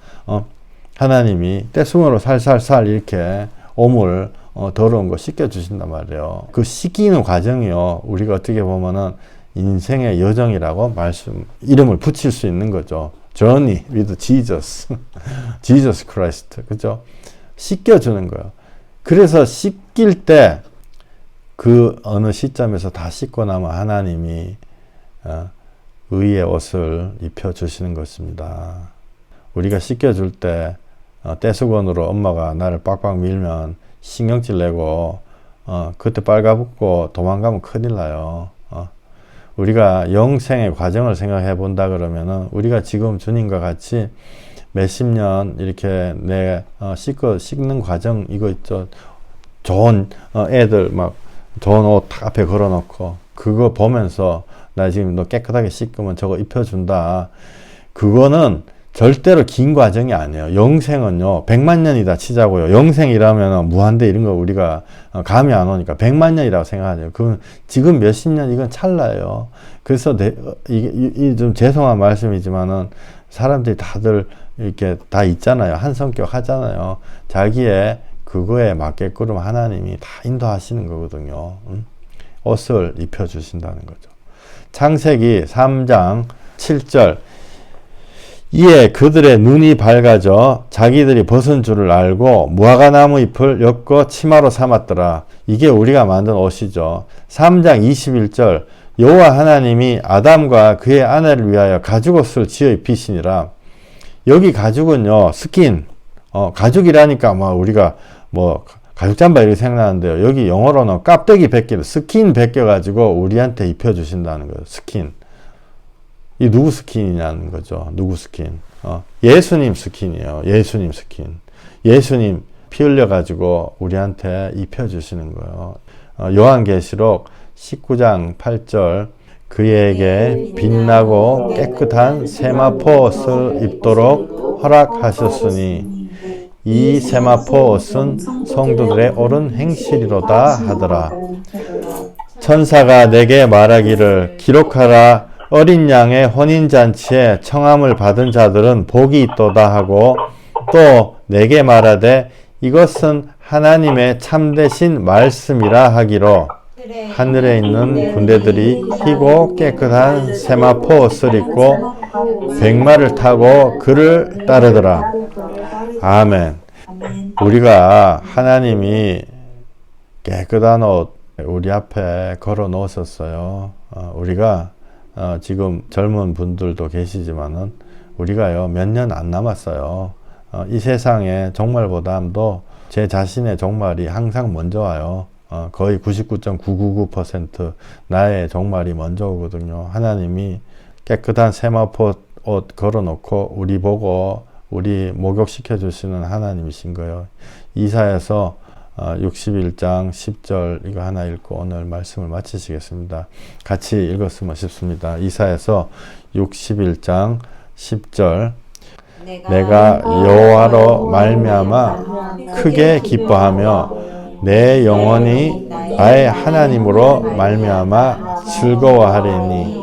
하나님이 떼수건으로 살살살 이렇게 오물, 더러운 거 씻겨주신단 말이에요. 그 씻기는 과정이요. 우리가 어떻게 보면은 인생의 여정이라고 이름을 붙일 수 있는 거죠. Journey with Jesus. Jesus Christ. 그죠? 씻겨주는 거예요. 그래서 씻길 때 그 어느 시점에서 다 씻고 나면 하나님이 의의 옷을 입혀주시는 것입니다. 우리가 씻겨줄 때 떼수건으로 엄마가 나를 빡빡 밀면 신경질 내고 그때 빨가붙고 도망가면 큰일 나요. 우리가 영생의 과정을 생각해 본다 그러면은 우리가 지금 주님과 같이 몇십 년 이렇게 씻는 과정 이거 있죠. 좋은 애들 좋은 옷 앞에 걸어놓고 그거 보면서 나 지금 너 깨끗하게 씻으면 저거 입혀준다. 그거는 절대로 긴 과정이 아니에요. 영생은요, 100만 년이다 치자고요. 영생이라면 무한대 이런 거 우리가 감이 안 오니까 100만 년이라고 생각하죠. 그건 지금 몇십 년 이건 찰나예요. 그래서 이게 좀 죄송한 말씀이지만은 사람들이 다들 이렇게 다 있잖아요. 한 성격 하잖아요. 자기의 그거에 맞게끔 하나님이 다 인도하시는 거거든요. 옷을 입혀주신다는 거죠. 창세기 3장 7절 이에 그들의 눈이 밝아져 자기들이 벗은 줄을 알고 무화과나무 잎을 엮어 치마로 삼았더라. 이게 우리가 만든 옷이죠. 3장 21절 여호와 하나님이 아담과 그의 아내를 위하여 가죽옷을 지어 입히시니라. 여기 가죽은요, 스킨, 가죽이라니까 우리가 가죽 잠바 이렇게 생각나는데요. 여기 영어로는 깍대기 벗겨, 스킨 벗겨가지고 우리한테 입혀주신다는 거예요. 스킨. 이 누구 스킨이냐는 거죠. 누구 스킨. 예수님 스킨이에요. 예수님 스킨. 예수님 피 흘려가지고 우리한테 입혀주시는 거예요. 요한계시록 19장 8절 그에게 빛나고 깨끗한 세마포 옷을 입도록 허락하셨으니 이 세마포 옷은 성도들의 옳은 행실이로다 하더라. 천사가 내게 말하기를 기록하라. 어린 양의 혼인잔치에 청함을 받은 자들은 복이 있도다 하고 또 내게 말하되 이것은 하나님의 참되신 말씀이라 하기로 하늘에 있는 군대들이 희고 깨끗한 세마포 옷을 입고 백마를 타고 그를 따르더라. 아멘. 우리가 하나님이 깨끗한 옷 우리 앞에 걸어 놓으셨어요. 우리가 지금 젊은 분들도 계시지만은 우리가요 몇 년 안 남았어요. 이 세상에 종말보다도 제 자신의 종말이 항상 먼저 와요. 거의 99.999% 나의 종말이 먼저 오거든요. 하나님이 깨끗한 세마포 옷 걸어놓고 우리 보고 우리 목욕시켜 주시는 하나님이신 거예요. 이사야서 61장 10절 이거 하나 읽고 오늘 말씀을 마치시겠습니다. 같이 읽었으면 싶습니다. 이사야서 61장 10절 내가 여호와로 말미암아 크게 기뻐하며 내 영혼이 나의 하나님으로 말미암아 즐거워하리니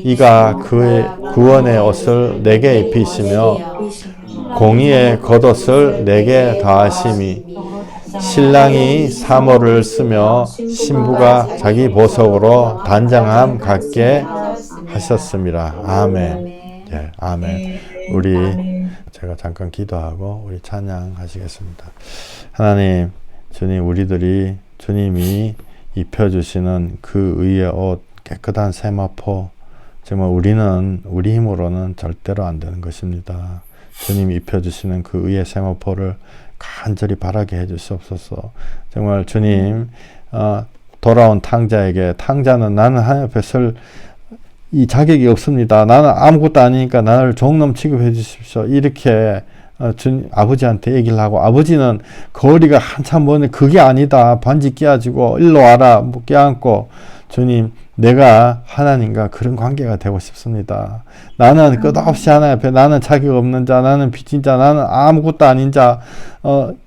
이가 그의 구원의 옷을 내게 입히시며 공의의 겉옷을 내게 더하심이 신랑이 사모를 쓰며 신부가 자기 보석으로 단장함 같게 하셨습니다. 아멘. 예, 아멘. 우리 제가 잠깐 기도하고 우리 찬양하시겠습니다. 하나님, 주님 우리들이 주님이 입혀주시는 그 의의 옷 깨끗한 세마포 정말 우리는 우리 힘으로는 절대로 안 되는 것입니다. 주님이 입혀주시는 그 의의 세마포를 간절히 바라게 해주시옵소서. 정말 주님 돌아온 탕자에게 탕자는 나는 하나님 앞에 설 이 자격이 없습니다. 나는 아무것도 아니니까 나를 종놈 취급해 주십시오. 이렇게 주님 아버지한테 얘기를 하고 아버지는 거리가 한참 먼데 그게 아니다. 반지 끼워주고 일로 와라. 뭐 껴안고 주님 내가 하나님과 그런 관계가 되고 싶습니다. 나는 끝없이 하나님 앞에 나는 자격 없는 자, 나는 빚진 자, 나는 아무것도 아닌 자,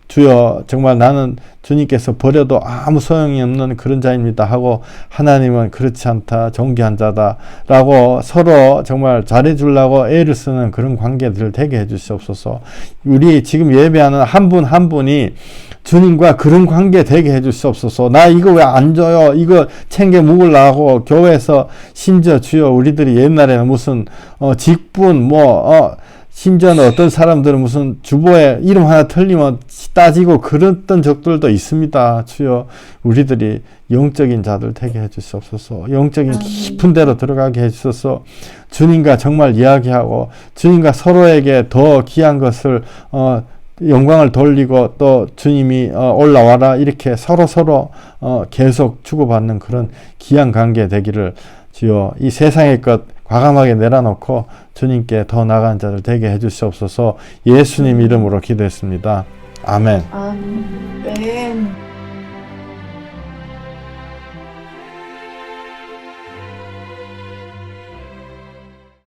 주여 정말 나는 주님께서 버려도 아무 소용이 없는 그런 자입니다 하고 하나님은 그렇지 않다, 존귀한 자다 라고 서로 정말 잘해주려고 애를 쓰는 그런 관계들을 되게 해주시옵소서. 우리 지금 예배하는 한 분 한 분이 주님과 그런 관계 되게 해주시옵소서. 나 이거 왜 안 줘요? 이거 챙겨 먹으려고 교회에서 심지어 주여 우리들이 옛날에는 무슨 직분 심지어는 어떤 사람들은 무슨 주보에 이름 하나 틀리면 따지고 그랬던 적들도 있습니다. 주여 우리들이 영적인 자들 되게 해주시옵소서. 영적인 깊은 데로 들어가게 해주셔서 주님과 정말 이야기하고 주님과 서로에게 더 귀한 것을 영광을 돌리고 또 주님이 올라와라 이렇게 서로 계속 주고받는 그런 귀한 관계 되기를 주여 이 세상의 것 과감하게 내려놓고 주님께 더 나아간 자들 되게 해주시옵소서. 예수님 이름으로 기도했습니다. 아멘. 아멘.